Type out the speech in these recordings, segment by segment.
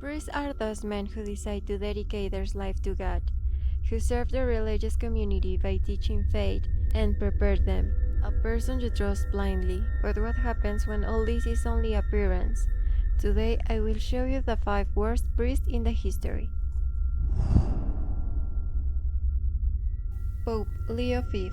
Priests are those men who decide to dedicate their life to God, who serve the religious community by teaching faith and prepare them. A person you trust blindly, but what happens when all this is only appearance? Today I will show you the 5 worst priests in the history. Pope Leo V.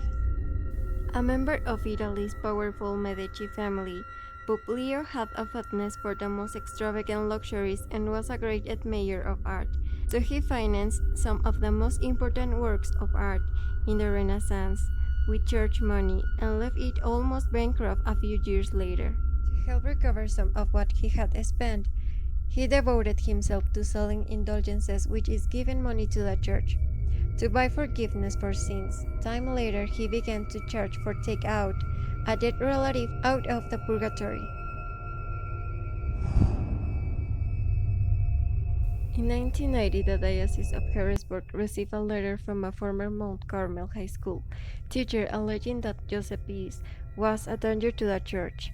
A member of Italy's powerful Medici family, Pope Leo had a fondness for the most extravagant luxuries and was a great admirer of art, so he financed some of the most important works of art in the Renaissance with church money and left it almost bankrupt a few years later. To help recover some of what he had spent, he devoted himself to selling indulgences, which is giving money to the church to buy forgiveness for sins. Time later, he began to charge for takeout a dead relative out of the purgatory. In 1990, the Diocese of Harrisburg received a letter from a former Mount Carmel High School teacher alleging that Joseph Peace was a danger to the church.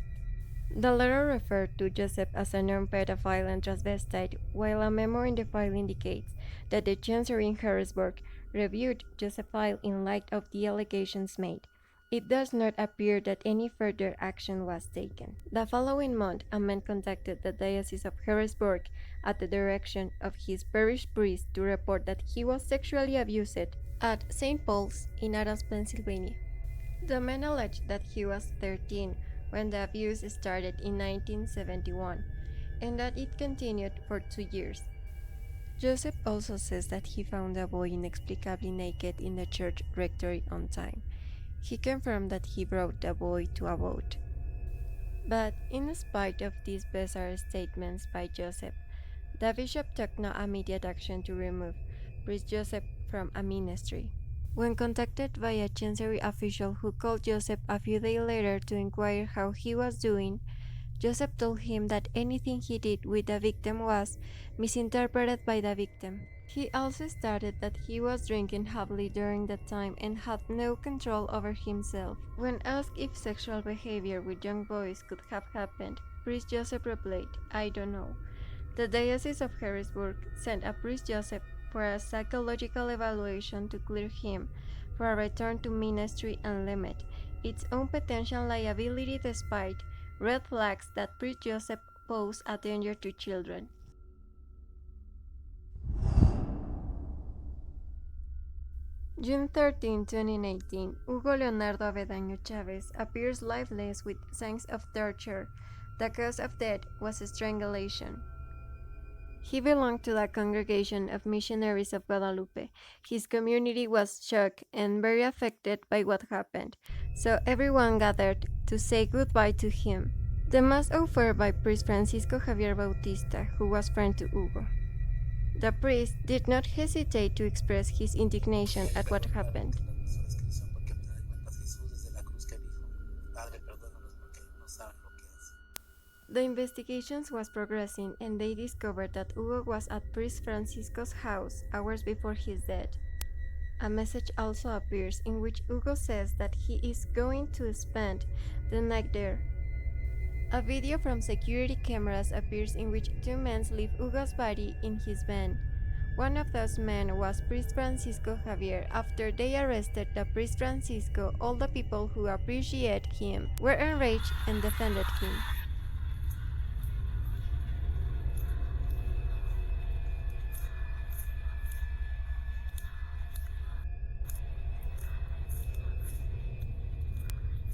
The letter referred to Joseph as a known pedophile and transvestite, while a memo in the file indicates that the chancery in Harrisburg reviewed Joseph's file in light of the allegations made. It does not appear that any further action was taken. The following month, a man contacted the Diocese of Harrisburg at the direction of his parish priest to report that he was sexually abused at St. Paul's in Adams, Pennsylvania. The man alleged that he was 13 when the abuse started in 1971, and that it continued for 2 years. Joseph also says that he found the boy inexplicably naked in the church rectory on time. He confirmed that he brought the boy to a boat. But in spite of these bizarre statements by Joseph, the bishop took no immediate action to remove priest Joseph from a ministry. When contacted by a chancery official who called Joseph a few days later to inquire how he was doing, Joseph told him that anything he did with the victim was misinterpreted by the victim. He also stated that he was drinking heavily during that time and had no control over himself. When asked if sexual behavior with young boys could have happened, Priest Joseph replied, "I don't know." The Diocese of Harrisburg sent a Priest Joseph for a psychological evaluation to clear him for a return to ministry and limit its own potential liability despite red flags that Priest Joseph posed a danger to children. June 13, 2019, Hugo Leonardo Chavez appears lifeless with signs of torture. The cause of death was strangulation. He belonged to the Congregation of Missionaries of Guadalupe. His community was shocked and very affected by what happened, so everyone gathered to say goodbye to him. The mass offered by priest Francisco Javier Bautista, who was friend to Hugo. The priest did not hesitate to express his indignation at what happened. The investigations was progressing and they discovered that Hugo was at Priest Francisco's house hours before his death. A message also appears in which Hugo says that he is going to spend the night there. A video from security cameras appears in which 2 men leave Hugo's body in his van. One of those men was Priest Francisco Javier. After they arrested the Priest Francisco, all the people who appreciate him were enraged and defended him.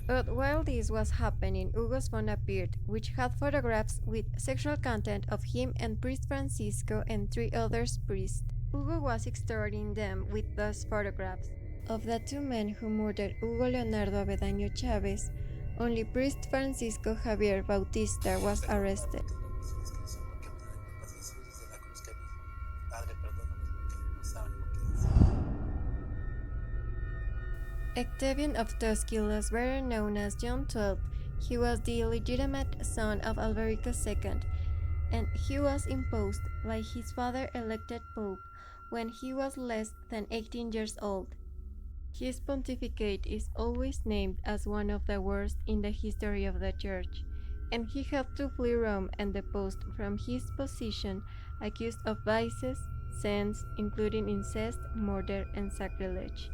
But while this was happening, Hugo's phone appeared, which had photographs with sexual content of him and Priest Francisco and 3 other priests. Hugo was extorting them with those photographs. Of the 2 men who murdered Hugo Leonardo Avedaño Chavez, only Priest Francisco Javier Bautista was arrested. Octavian of Tusculus, better known as John XII, he was the illegitimate son of Alberico II, and he was imposed by his father elected pope when he was less than 18 years old. His pontificate is always named as one of the worst in the history of the Church, and he had to flee Rome and deposed from his position, accused of vices, sins, including incest, murder, and sacrilege.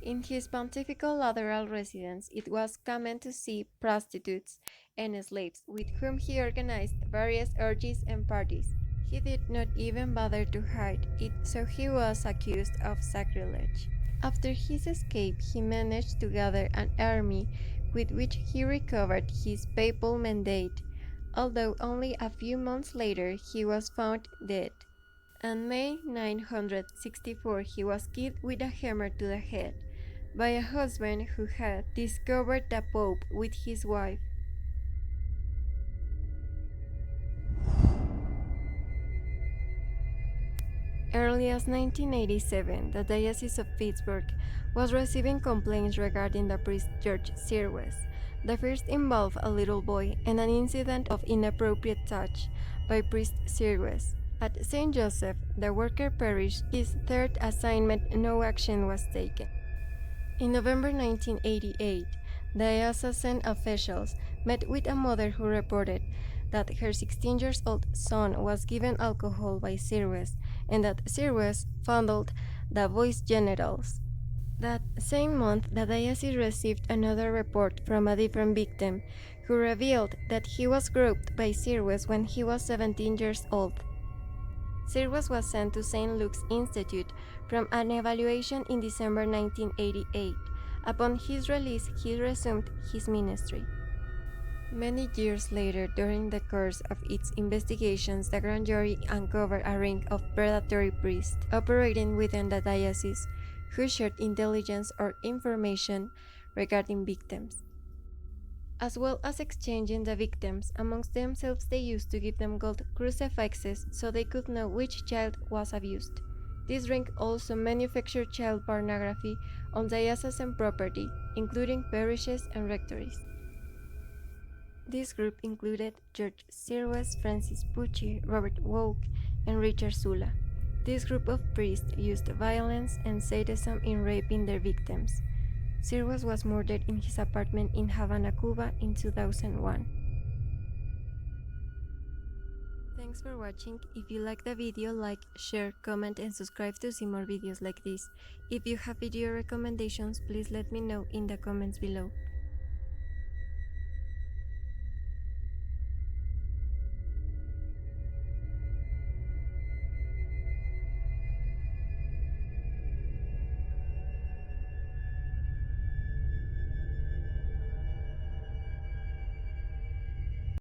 In his pontifical lateral residence, it was common to see prostitutes and slaves, with whom he organized various orgies and parties. He did not even bother to hide it, so he was accused of sacrilege. After his escape, he managed to gather an army with which he recovered his papal mandate, although only a few months later he was found dead. On May 964, he was killed with a hammer to the head by a husband who had discovered the Pope with his wife. Early as 1987, the Diocese of Pittsburgh was receiving complaints regarding the priest George Sirwes. The first involved a little boy and an incident of inappropriate touch by priest Sirwes. At St. Joseph, the worker parish, his third assignment, no action was taken. In November 1988, diocesan officials met with a mother who reported that her 16-year-old son was given alcohol by Sirwes and that Sirwes fondled the boy's genitals. That same month, the diocese received another report from a different victim who revealed that he was groped by Sirwes when he was 17 years old. Sirwes was sent to St. Luke's Institute from an evaluation in December 1988. Upon his release, he resumed his ministry. Many years later, during the course of its investigations, the grand jury uncovered a ring of predatory priests operating within the diocese who shared intelligence or information regarding victims. As well as exchanging the victims amongst themselves, they used to give them gold crucifixes so they could know which child was abused. This ring also manufactured child pornography on diocesan property, including parishes and rectories. This group included George Sirwes, Francis Pucci, Robert Woke, and Richard Sula. This group of priests used violence and sadism in raping their victims. Sirwes was murdered in his apartment in Havana, Cuba in 2001. Thanks for watching. If you like the video, like, share, comment, and subscribe to see more videos like this. If you have video recommendations, please let me know in the comments below.